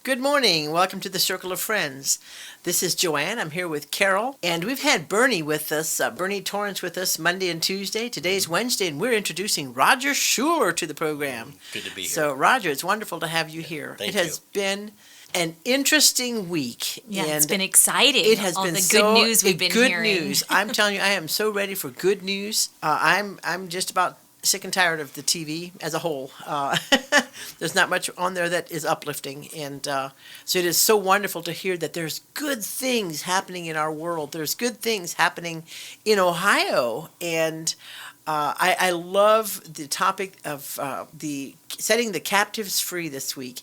Good morning. Welcome to the Circle of Friends. This is Joanne. I'm here with Carol, and we've had Bernie with us, Bernie Torrance with us Monday and Tuesday. Today's Wednesday, and we're introducing Roger Schuler to the program. Good to be here. So, Roger, it's wonderful to have you here. Thank it has been an interesting week. Yeah, and it's been exciting. It has all been the so good news we've been good hearing. news. I'm telling you, I am so ready for good news. I'm just about sick and tired of the TV as a whole. There's not much on there that is uplifting, and so it is so wonderful to hear that there's good things happening in our world. There's good things happening in Ohio, and I love the topic of the setting the captives free this week.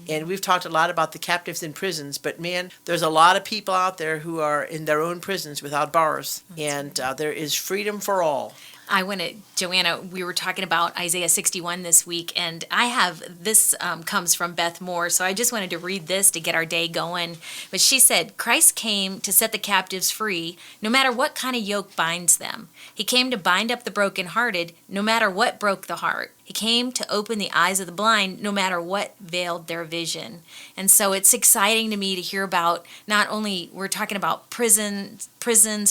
And we've talked a lot about the captives in prisons, but man, there's a lot of people out there who are in their own prisons without bars, and there is freedom for all. I want to, Joanna, we were talking about Isaiah 61 this week, and I have, this comes from Beth Moore, so I just wanted to read this to get our day going. But she said, Christ came to set the captives free, no matter what kind of yoke binds them. He came to bind up the brokenhearted, no matter what broke the heart. He came to open the eyes of the blind, no matter what veiled their vision. And so it's exciting to me to hear about, not only we're talking about prisons,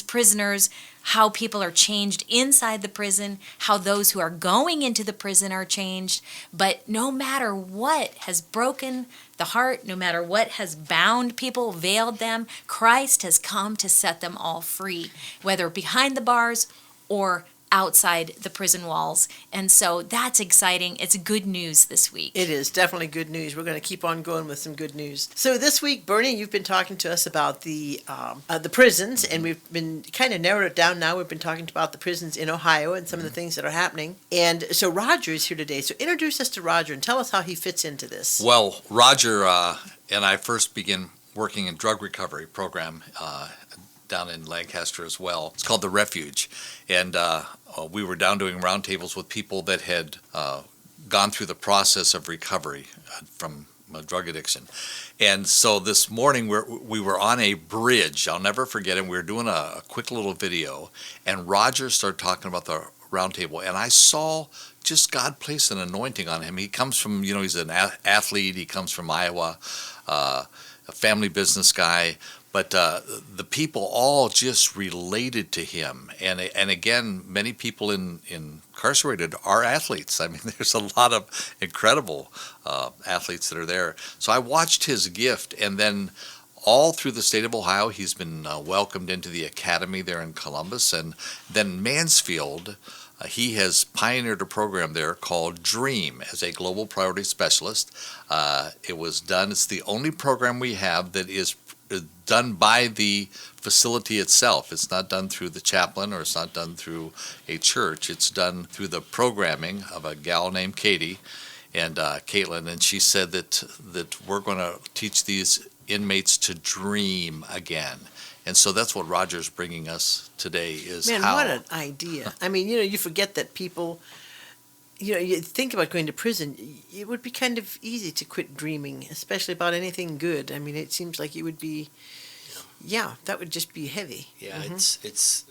prisoners, how people are changed inside the prison, how those who are going into the prison are changed, but no matter what has broken the heart, no matter what has bound people, veiled them, Christ has come to set them all free, whether behind the bars or outside the prison walls. And so that's exciting. It's good news this week. It is definitely good news. We're going to keep on going with some good news. So this week, Bernie, you've been talking to us about the prisons, and we've been kind of narrowed it down now. We've been talking about the prisons in Ohio and some of the things that are happening. And so Roger is here today. So introduce us to Roger and tell us how he fits into this. Well, Roger and I first began working in drug recovery program down in Lancaster as well. It's called The Refuge. And we were down doing roundtables with people that had gone through the process of recovery from drug addiction. And so this morning we were on a bridge. I'll never forget it. We were doing a quick little video, and Roger started talking about the roundtable, and I saw just God place an anointing on him. He comes from, he's an athlete. He comes from Iowa, a family business guy. But the people all just related to him. And again, many people incarcerated are athletes. I mean, there's a lot of incredible athletes that are there. So I watched his gift, and then all through the state of Ohio, he's been welcomed into the academy there in Columbus. And then Mansfield, he has pioneered a program there called DREAM as a global priority specialist. It was done, it's the only program we have that is done by the facility itself. It's not done through the chaplain, or it's not done through a church. It's done through the programming of a gal named Katie and Caitlin, and she said that we're going to teach these inmates to dream again. And so that's what Roger's bringing us today is Man, how... what an idea. I mean, you forget that people, you think about going to prison, it would be kind of easy to quit dreaming, especially about anything good. I mean, it seems like it would be, that would just be heavy. Yeah, it's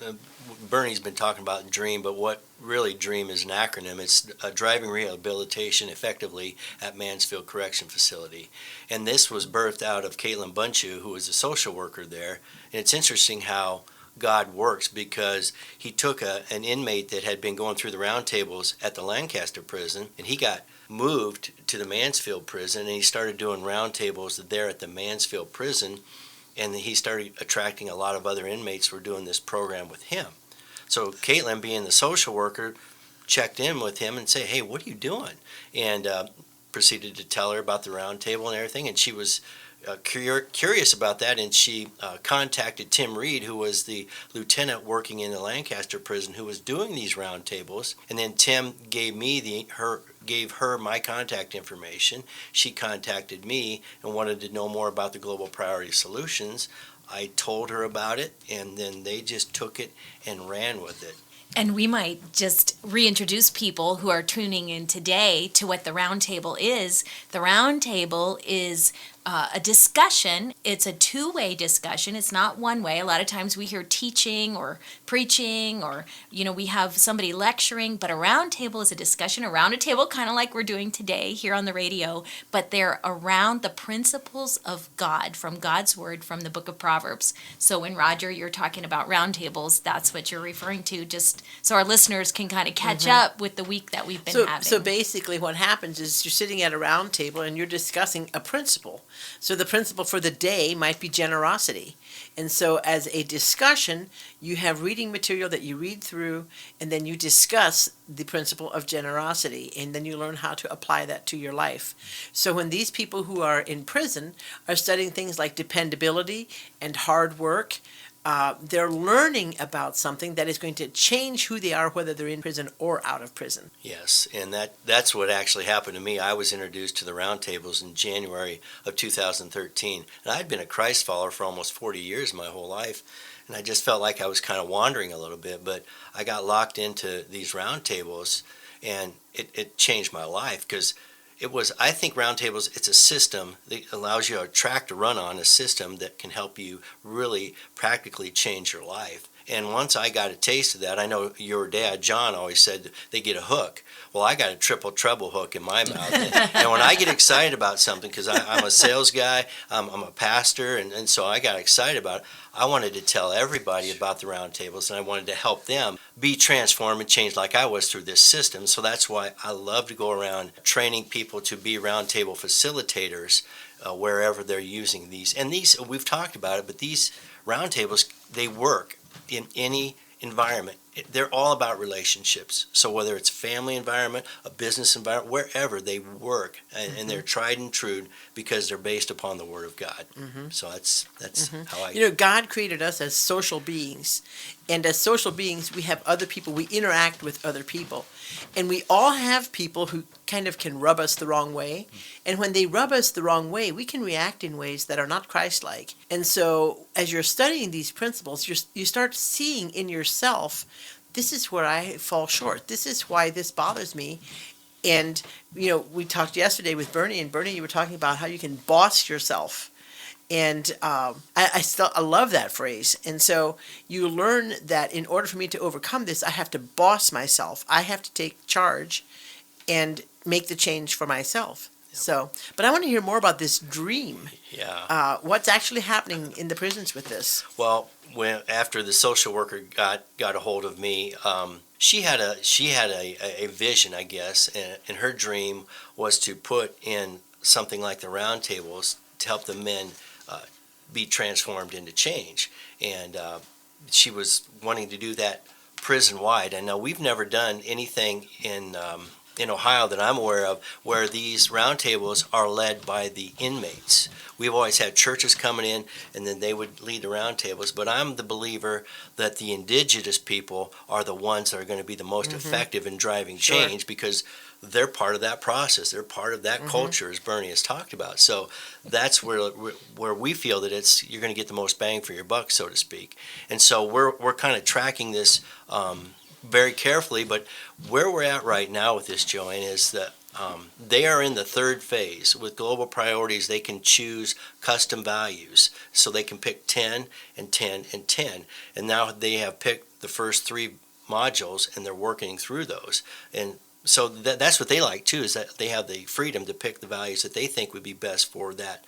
Bernie's been talking about DREAM, but what really DREAM is an acronym. It's Driving Rehabilitation Effectively at Mansfield Correction Facility. And this was birthed out of Caitlin Bunchu, who was a social worker there. And it's interesting how God works, because he took an inmate that had been going through the roundtables at the Lancaster prison, and he got moved to the Mansfield prison, and he started doing roundtables there at the Mansfield prison, and he started attracting a lot of other inmates who were doing this program with him. So Caitlin, being the social worker, checked in with him and said, hey, what are you doing? And proceeded to tell her about the roundtable and everything, and she was curious about that, and she contacted Tim Reed, who was the lieutenant working in the Lancaster prison who was doing these roundtables. And then Tim gave her my contact information. She contacted me and wanted to know more about the Global Priority Solutions. I told her about it, and then they just took it and ran with it. And we might just reintroduce people who are tuning in today to what the Roundtable is. The Roundtable is a discussion. It's a two-way discussion. It's not one way. A lot of times we hear teaching or preaching, or we have somebody lecturing, but a round table is a discussion around a table, kind of like we're doing today here on the radio, but they're around the principles of God, from God's word, from the book of Proverbs. So when, Roger, you're talking about round tables, that's what you're referring to, just so our listeners can kind of catch up with the week that we've been having. So basically what happens is you're sitting at a round table and you're discussing a principle. So the principle for the day might be generosity. And so as a discussion, you have reading material that you read through, and then you discuss the principle of generosity, and then you learn how to apply that to your life. So when these people who are in prison are studying things like dependability and hard work, they're learning about something that is going to change who they are, whether they're in prison or out of prison. Yes, and that's what actually happened to me. I was introduced to the roundtables in January of 2013, and I'd been a Christ follower for almost 40 years, my whole life, and I just felt like I was kind of wandering a little bit, but I got locked into these roundtables, and it changed my life, because I think roundtables, it's a system that allows you a track to run on, a system that can help you really practically change your life. And once I got a taste of that, I know your dad, John, always said they get a hook. Well, I got a triple treble hook in my mouth. And when I get excited about something, because I'm a sales guy, I'm a pastor, and so I got excited about it, I wanted to tell everybody about the roundtables, and I wanted to help them be transformed and changed like I was through this system. So that's why I love to go around training people to be roundtable facilitators wherever they're using these. And these, we've talked about it, but these roundtables, they work in any environment. They're all about relationships. So whether it's a family environment, a business environment, wherever, they work, and they're tried and true because they're based upon the Word of God. So that's how I. God created us as social beings, and as social beings, we have other people. We interact with other people, and we all have people who kind of can rub us the wrong way. And when they rub us the wrong way, we can react in ways that are not Christ-like. And so, as you're studying these principles, you start seeing in yourself, this is where I fall short. This is why this bothers me. And, we talked yesterday with Bernie, and Bernie, you were talking about how you can boss yourself. And I love that phrase. And so you learn that in order for me to overcome this, I have to boss myself. I have to take charge and make the change for myself. Yep. So, but I want to hear more about this dream. Yeah. What's actually happening in the prisons with this? Well, after the social worker got a hold of me, she had a vision, I guess, and her dream was to put in something like the roundtables to help the men be transformed into change. And she was wanting to do that prison-wide. And now we've never done anything in Ohio that I'm aware of where these roundtables are led by the inmates. We've always had churches coming in, and then they would lead the roundtables. But I'm the believer that the indigenous people are the ones that are going to be the most effective in driving change, because they're part of that process. They're part of that culture, as Bernie has talked about. So that's where we feel that you're going to get the most bang for your buck, so to speak. And so we're kind of tracking this very carefully. But where we're at right now with this, Joanne, is that they are in the third phase. With global priorities, they can choose custom values. So they can pick 10 and 10 and 10. And now they have picked the first 3 modules, and they're working through those. And so that's what they like too, is that they have the freedom to pick the values that they think would be best for that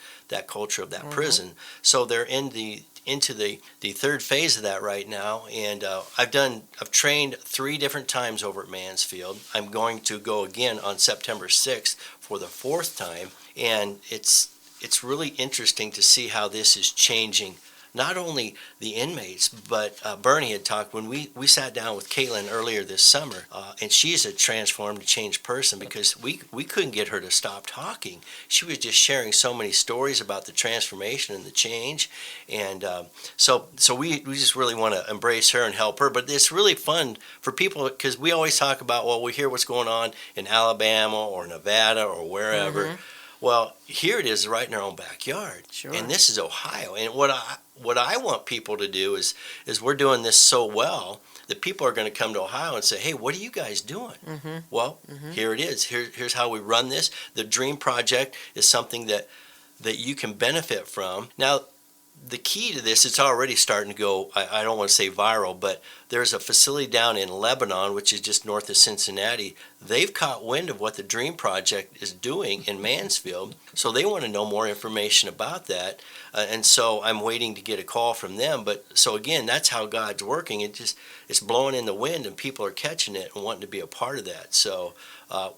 culture of that prison. So they're into the third phase of that right now, and I've trained 3 different times over at Mansfield. I'm going to go again on September 6th for the 4th time, and it's really interesting to see how this is changing not only the inmates, but Bernie had talked when we sat down with Caitlin earlier this summer, and she's a transformed, changed person, because we couldn't get her to stop talking. She was just sharing so many stories about the transformation and the change, and so we just really want to embrace her and help her. But it's really fun for people, because we always talk about, well, we hear what's going on in Alabama or Nevada or wherever. Well, here it is right in our own backyard. Sure. And this is Ohio. And what I want people to do is we're doing this so well that people are going to come to Ohio and say, hey, what are you guys doing? Well, here it is. Here's how we run this. The Dream Project is something that that you can benefit from. Now, the key to this, it's already starting to go, I don't want to say viral, but there's a facility down in Lebanon, which is just north of Cincinnati. They've caught wind of what the DREAM Project is doing in Mansfield, so they want to know more information about that. And so I'm waiting to get a call from them. But so again, that's how God's working. It's blowing in the wind, and people are catching it and wanting to be a part of that. So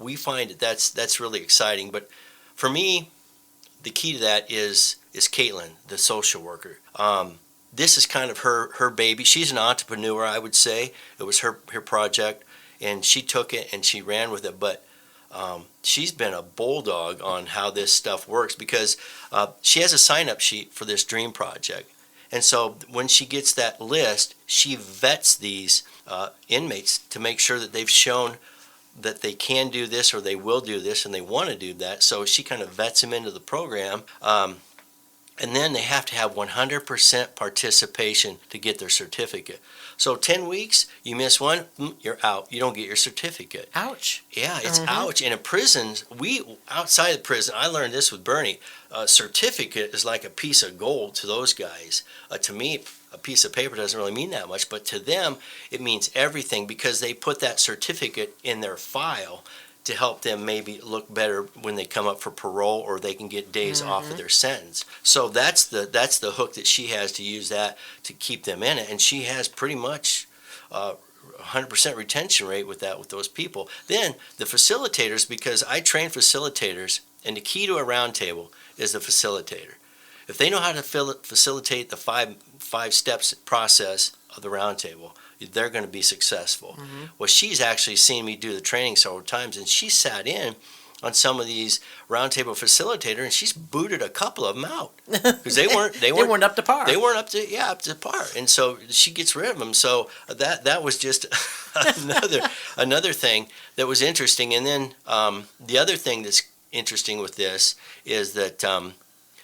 we find that's really exciting. But for me, the key to that is Caitlin, the social worker. This is kind of her baby. She's an entrepreneur, I would say. It was her project, and she took it and she ran with it. But she's been a bulldog on how this stuff works, because she has a sign-up sheet for this DREAM Project. And so when she gets that list, she vets these inmates to make sure that they've shown that they can do this or they will do this and they want to do that. So she kind of vets them into the program. And then they have to have 100% participation to get their certificate. So 10 weeks, you miss one, you're out. You don't get your certificate. Ouch. Yeah, it's ouch. And in prisons, outside of prison, I learned this with Bernie, a certificate is like a piece of gold to those guys. To me, a piece of paper doesn't really mean that much, but to them, it means everything, because they put that certificate in their file to help them maybe look better when they come up for parole, or they can get days off of their sentence. So that's the hook that she has to use that to keep them in it, and she has pretty much 100% retention rate with those people. Then the facilitators, because I train facilitators, and the key to a roundtable is the facilitator. If they know how to facilitate the five steps process of the roundtable, they're going to be successful. Well, she's actually seen me do the training several times, and she sat in on some of these roundtable facilitators, and she's booted a couple of them out because they weren't up to par. They weren't up to par, and so she gets rid of them. So that was just another thing that was interesting. And then the other thing that's interesting with this is that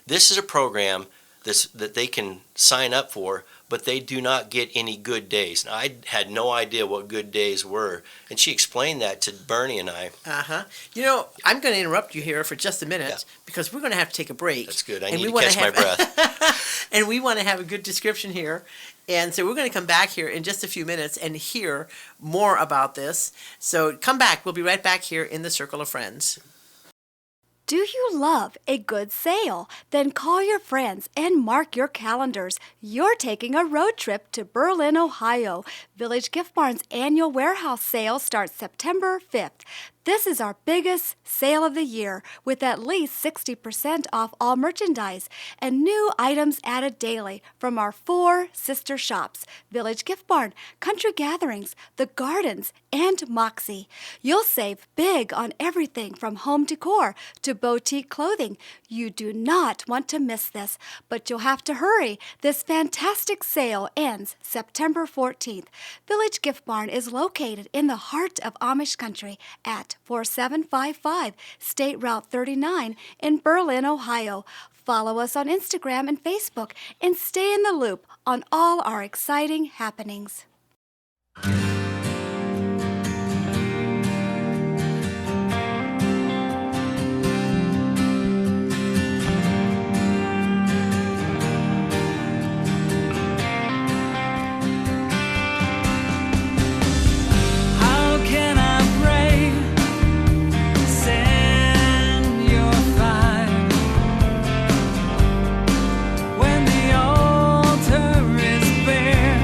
this is a program that they can sign up for, but they do not get any good days. And I had no idea what good days were, and she explained that to Bernie and I. You know, I'm going to interrupt you here for just a minute because we're going to have to take a break. That's good. I need to catch my breath. And we want to have a good description here. And so we're going to come back here in just a few minutes and hear more about this. So come back. We'll be right back here in the Circle of Friends. Do you love a good sale? Then call your friends and mark your calendars. You're taking a road trip to Berlin, Ohio. Village Gift Barn's annual warehouse sale starts September 5th. This is our biggest sale of the year, with at least 60% off all merchandise and new items added daily from our 4 sister shops: Village Gift Barn, Country Gatherings, The Gardens, and Moxie. You'll save big on everything from home decor to boutique clothing. You do not want to miss this, but you'll have to hurry. This fantastic sale ends September 14th. Village Gift Barn is located in the heart of Amish country at 4755 State Route 39 in Berlin, Ohio. Follow us on Instagram and Facebook and stay in the loop on all our exciting happenings. When the altar is bare,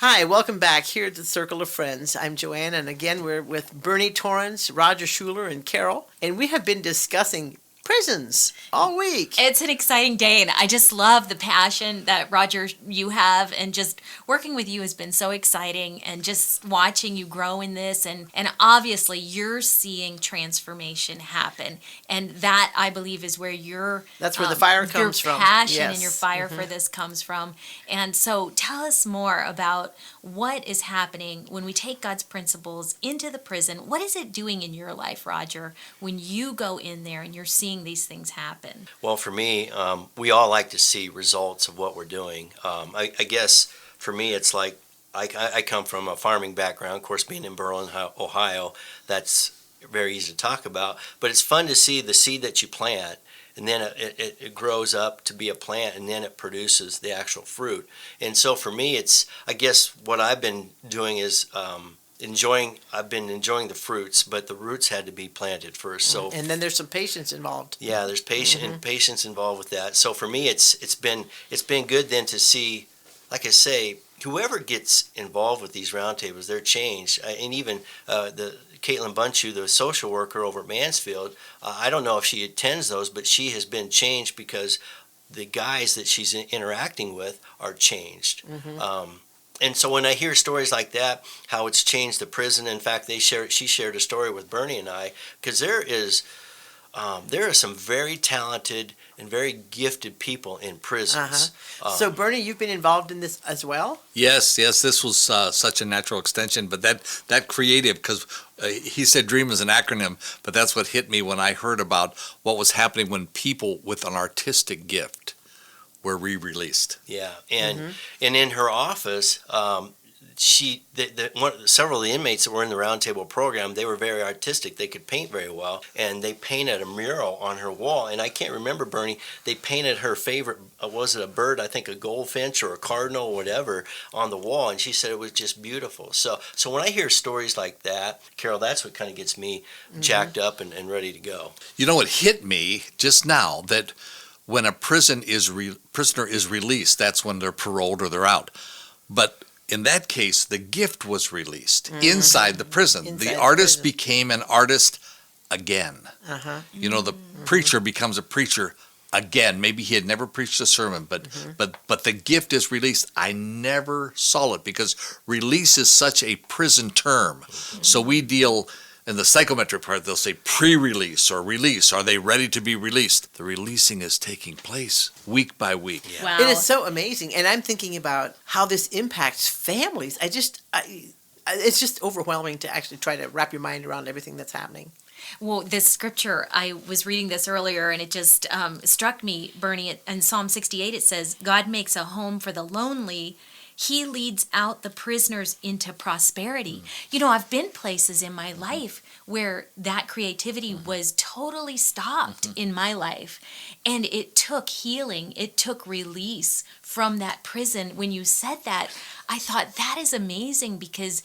Hi, welcome back here at the Circle of Friends. I'm Joanne, and again we're with Bernie Torrance, Roger Schuler, and Carol, and we have been discussing prisons all week. It's an exciting day, and I just love the passion that Roger you have, and just working with you has been so exciting, and just watching you grow in this, and obviously you're seeing transformation happen, and that I believe is where That's where the fire comes your from. passion Yes. and your fire for this comes from. And so tell us more about what is happening when we take God's principles into the prison. What is it doing in your life, Roger, when you go in there and you're seeing these things happen? Well, for me, we all like to see results of what we're doing. I guess for me, it's like I come from a farming background. Of course, being in Berlin, Ohio, that's very easy to talk about. But it's fun to see the seed that you plant, and then it grows up to be a plant, and then it produces the actual fruit. And so for me, I guess what I've been doing is I've been enjoying the fruits, but the roots had to be planted first. So And then there's some patience involved. yeah, there's patience involved with that. So for me, it's been good then to see, like I say, whoever gets involved with these roundtables, they're changed. And even the Caitlin Bunchu, the social worker over at Mansfield, I don't know if she attends those, but she has been changed because the guys that she's interacting with are changed. And so when I hear stories like that, how it's changed the prison. In fact, she shared a story with Bernie and I, because there are some very talented and very gifted people in prisons. So, Bernie, you've been involved in this as well? Yes, this was such a natural extension, but that creative, because he said DREAM is an acronym, but that's what hit me when I heard about what was happening when people with an artistic gift were re-released. Yeah, and in her office, several of the inmates that were in the roundtable program, they were very artistic. They could paint very well, and they painted a mural on her wall. And I can't remember, Bernie, they painted her favorite, was it a bird? I think a goldfinch or a cardinal or whatever on the wall, and she said it was just beautiful. So when I hear stories like that, Carol, that's what kind of gets me jacked up and ready to go. You know, it hit me just now that when a prisoner is released, that's when they're paroled or they're out. But in that case, the gift was released inside the prison. Inside The the artist prison. became an artist again. You know, the preacher becomes a preacher again. Maybe he had never preached a sermon, but the gift is released. I never saw it because release is such a prison term. So we deal in the psychometric part, they'll say pre-release or release. Are they ready to be released? The releasing is taking place week by week. Wow. It is so amazing, and I'm thinking about how this impacts families. It's just overwhelming to actually try to wrap your mind around everything that's happening. Well, this scripture, I was reading this earlier, and it just struck me, Bernie. In Psalm 68, it says, God makes a home for the lonely. He leads out the prisoners into prosperity. You know, I've been places in my life where that creativity was totally stopped in my life. And it took healing, it took release from that prison. When you said that, I thought that is amazing, because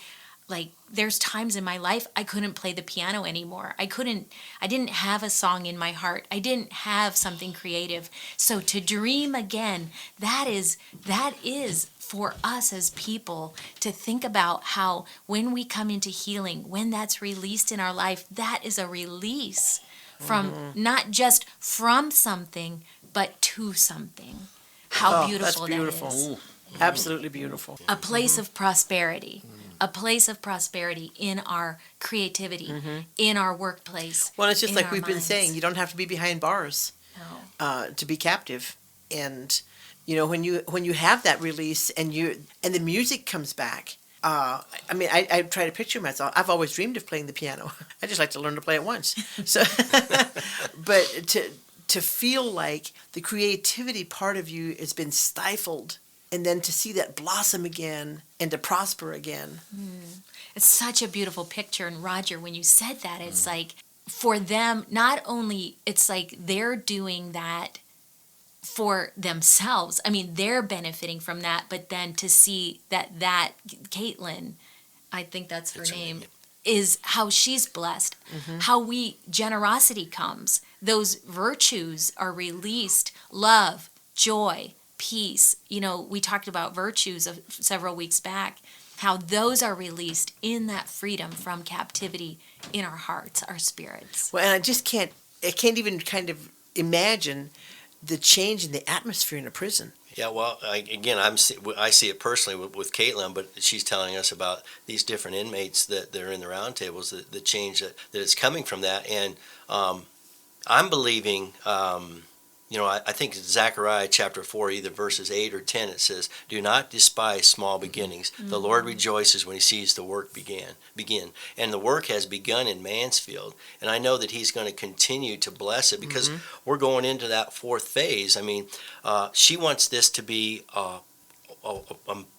like there's times in my life I couldn't play the piano anymore. I didn't have a song in my heart. I didn't have something creative. So to dream again, that is for us as people to think about how when we come into healing, when that's released in our life, that is a release from not just from something, but to something. How beautiful that's beautiful. that is. Absolutely beautiful. A place of prosperity. A place of prosperity in our creativity, in our workplace. Well, it's just in like our we've been minds. saying, you don't have to be behind bars to be captive. And you know, when you have that release and the music comes back. I mean, I try to picture myself. I've always dreamed of playing the piano. I just like to learn to play it once. So, but to feel like the creativity part of you has been stifled, and then to see that blossom again and to prosper again. It's such a beautiful picture. And Roger, when you said that, it's like for them, not only it's like they're doing that for themselves. I mean, they're benefiting from that, but then to see that Caitlin, I think that's her name, is how she's blessed, how generosity comes. Those virtues are released, love, joy, peace. You know, we talked about virtues several weeks back, how those are released in that freedom from captivity in our hearts, our spirits. Well, and I can't even kind of imagine the change in the atmosphere in a prison. Yeah, well, I see it personally with Caitlin, but she's telling us about these different inmates that are in the roundtables, the change that is coming from that. And I'm believing, I think it's Zechariah chapter 4, either verses 8 or 10, it says, "Do not despise small beginnings. The Lord rejoices when he sees the work begin. And the work has begun in Mansfield. And I know that he's going to continue to bless it because we're going into that fourth phase. I mean, she wants this to be a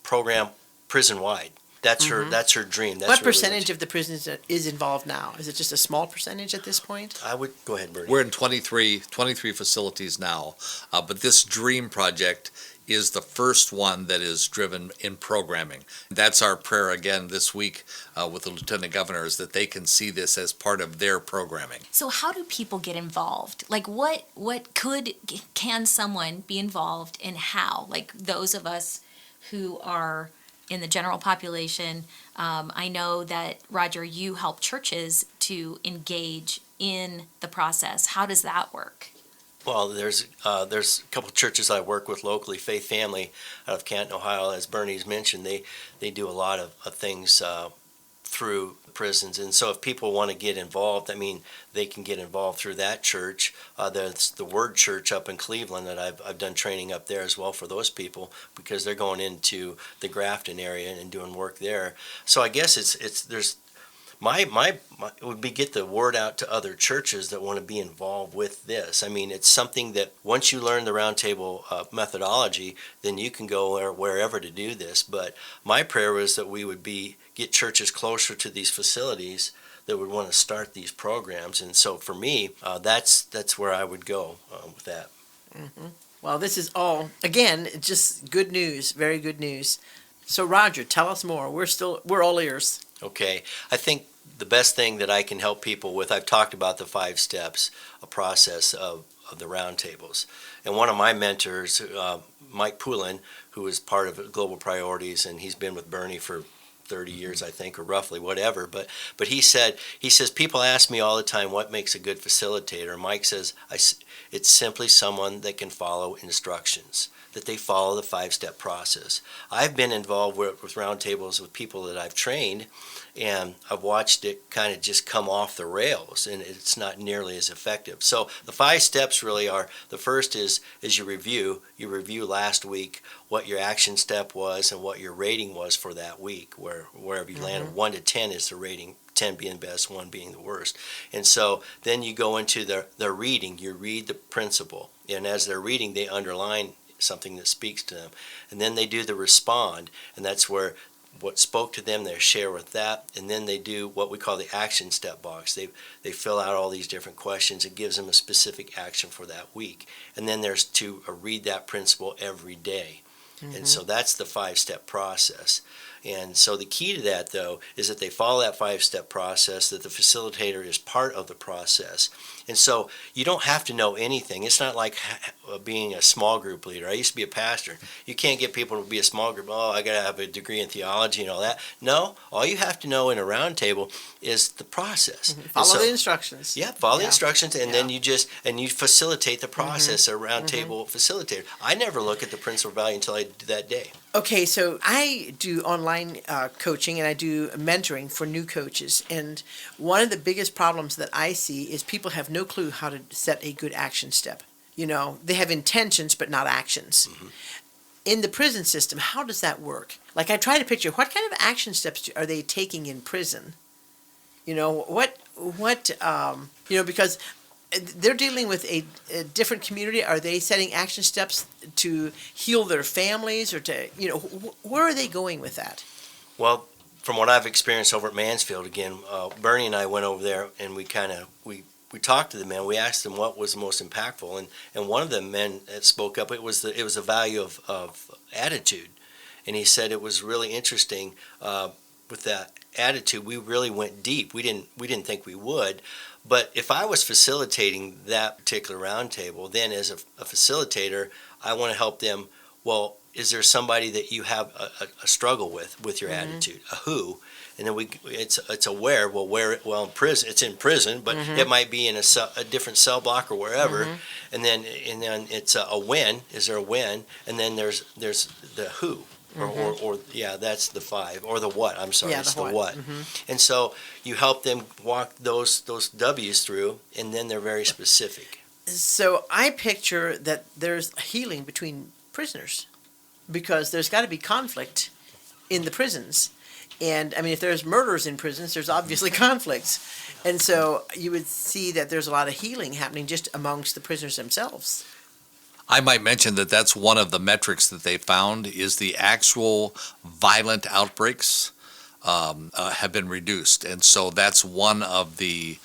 program prison-wide. That's her dream. That's What really percentage of the prisons is involved now? Is it just a small percentage at this point? I would go ahead, Bernie. We're in 23 facilities now, but this DREAM project is the first one that is driven in programming. That's our prayer again this week with the Lieutenant Governor, is that they can see this as part of their programming. So how do people get involved? Like can someone be involved and how? Like those of us who are in the general population, I know that, Roger, you help churches to engage in the process. How does that work? Well, there's a couple of churches I work with locally, Faith Family out of Canton, Ohio. As Bernie's mentioned, they do a lot of things through prisons. And so if people want to get involved, I mean, they can get involved through that church. There's the Word Church up in Cleveland that I've done training up there as well for those people because they're going into the Grafton area and doing work there. So I guess there's my it would be get the word out to other churches that want to be involved with this. I mean, it's something that once you learn the roundtable methodology, then you can go wherever to do this. But my prayer was that we would get churches closer to these facilities that would want to start these programs. And so for me, that's where I would go with that. Mm-hmm. Well, this is all, again, just good news, very good news. So, Roger, tell us more. We're all ears. Okay. I think the best thing that I can help people with, I've talked about the 5 steps, a process of the roundtables. And one of my mentors, Mike Poulin, who is part of Global Priorities, and he's been with Bernie for 30 years, I think, or roughly, whatever. But he says, people ask me all the time, what makes a good facilitator? Mike says, it's simply someone that can follow instructions, that they follow the 5-step process. I've been involved with roundtables with people that I've trained, and I've watched it kind of just come off the rails, and it's not nearly as effective. So the 5 steps really are, the first is you review last week what your action step was and what your rating was for that week, wherever you landed. 1 to 10 is the rating, 10 being best, 1 being the worst. And so then you go into the reading. You read the principle, and as they're reading, they underline something that speaks to them. And then they do the respond, and that's where what spoke to them, they share with that, and then they do what we call the action step box. They fill out all these different questions. It gives them a specific action for that week. And then there's to read that principle every day. And so that's the 5-step process. And so the key to that, though, is that they follow that 5-step process, that the facilitator is part of the process. And so you don't have to know anything. It's not like being a small group leader. I used to be a pastor. You can't get people to be a small group. Oh, I got to have a degree in theology and all that. No, all you have to know in a roundtable is the process. Follow the instructions. Yeah, follow the instructions, and then you facilitate the process, a roundtable facilitator. I never look at the principal value until I do that day. Okay, so I do online coaching and I do mentoring for new coaches. And one of the biggest problems that I see is people have no clue how to set a good action step. You know, they have intentions but not actions. In the prison system, how does that work? Like, I try to picture what kind of action steps are they taking in prison? You know, because they're dealing with a different community. Are they setting action steps to heal their families, or to, where are they going with that? Well, from what I've experienced over at Mansfield, again, Bernie and I went over there and we talked to the men. We asked them what was the most impactful, and one of the men that spoke up, it was the value of attitude, and he said it was really interesting with that attitude. We really went deep. We didn't think we would. But if I was facilitating that particular roundtable, then as a facilitator, I want to help them well, is there somebody that you have a struggle with your attitude? A who? And then it's a where. Well, where? Well, in prison. It's in prison, but it might be in a different cell block or wherever. And then it's a when. Is there a when? And then there's the who. Or yeah, that's the 5, or the what. I'm sorry, Yeah, it's the the what. what. And so you help them walk those W's through, and then they're very specific. So I picture that there's healing between prisoners because there's got to be conflict in the prisons. And I mean, if there's murders in prisons, there's obviously conflicts. And so you would see that there's a lot of healing happening just amongst the prisoners themselves. I might mention that that's one of the metrics that they found is the actual violent outbreaks have been reduced. And so that's one of the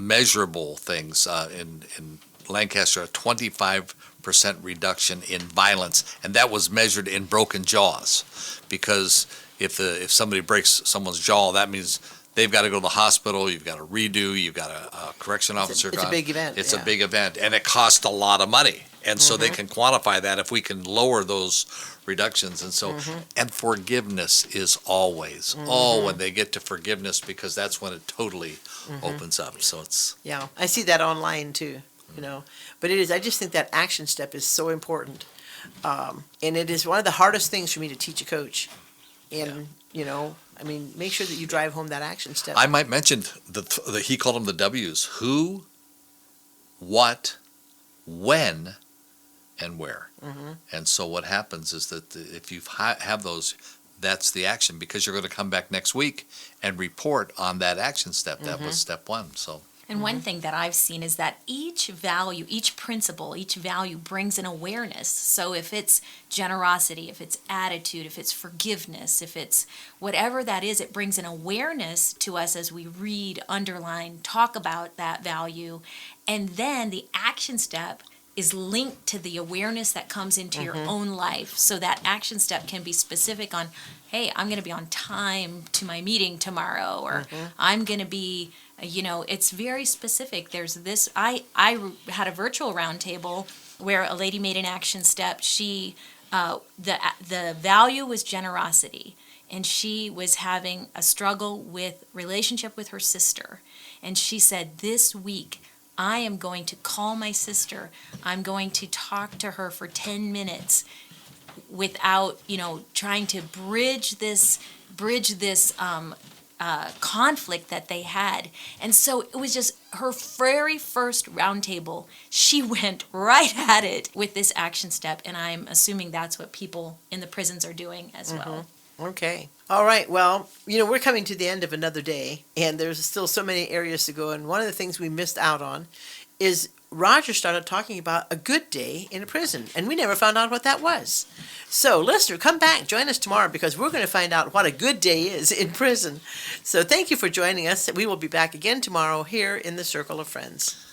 measurable things in Lancaster, a 25% reduction in violence. And that was measured in broken jaws. Because if somebody breaks someone's jaw, that means they've got to go to the hospital, you've got to redo, you've got a correction officer. It's a big event. It's yeah. a big event, and it costs a lot of money. And so they can quantify that if we can lower those reductions. And so, and forgiveness is always, when they get to forgiveness, because that's when it totally opens up. So it's, Yeah, I see that online too, you know. But it is, I just think that action step is so important. And it is one of the hardest things for me to teach a coach. And, you know, I mean, make sure that you drive home that action step. I might mention he called them the W's: who, what, when, and where. And so what happens is that if you have those, that's the action, because you're going to come back next week and report on that action step. That was step 1. So. And one thing that I've seen is that each value, each principle, each value brings an awareness. So if it's generosity, if it's attitude, if it's forgiveness, if it's whatever that is, it brings an awareness to us as we read, underline, talk about that value. And then the action step is linked to the awareness that comes into your own life. So that action step can be specific on, hey, I'm going to be on time to my meeting tomorrow, or I'm going to be, you know, it's very specific. There's this, I had a virtual roundtable where a lady made an action step. She, the value was generosity, and she was having a struggle with relationship with her sister. And she said, this week, I am going to call my sister. I'm going to talk to her for 10 minutes without, you know, trying to bridge this conflict that they had. And so it was just her very first roundtable. She went right at it with this action step, and I'm assuming that's what people in the prisons are doing as well. Okay. All right. Well, you know, we're coming to the end of another day, and there's still so many areas to go. And one of the things we missed out on is Roger started talking about a good day in a prison, and we never found out what that was. So, listener, come back. Join us tomorrow, because we're going to find out what a good day is in prison. So thank you for joining us. We will be back again tomorrow here in the Circle of Friends.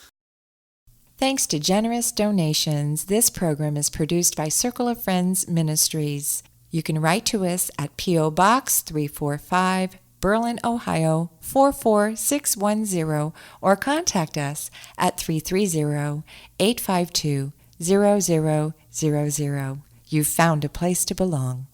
Thanks to generous donations, this program is produced by Circle of Friends Ministries. You can write to us at P.O. Box 345, Berlin, Ohio 44610, or contact us at 330-852-0000. You've found a place to belong.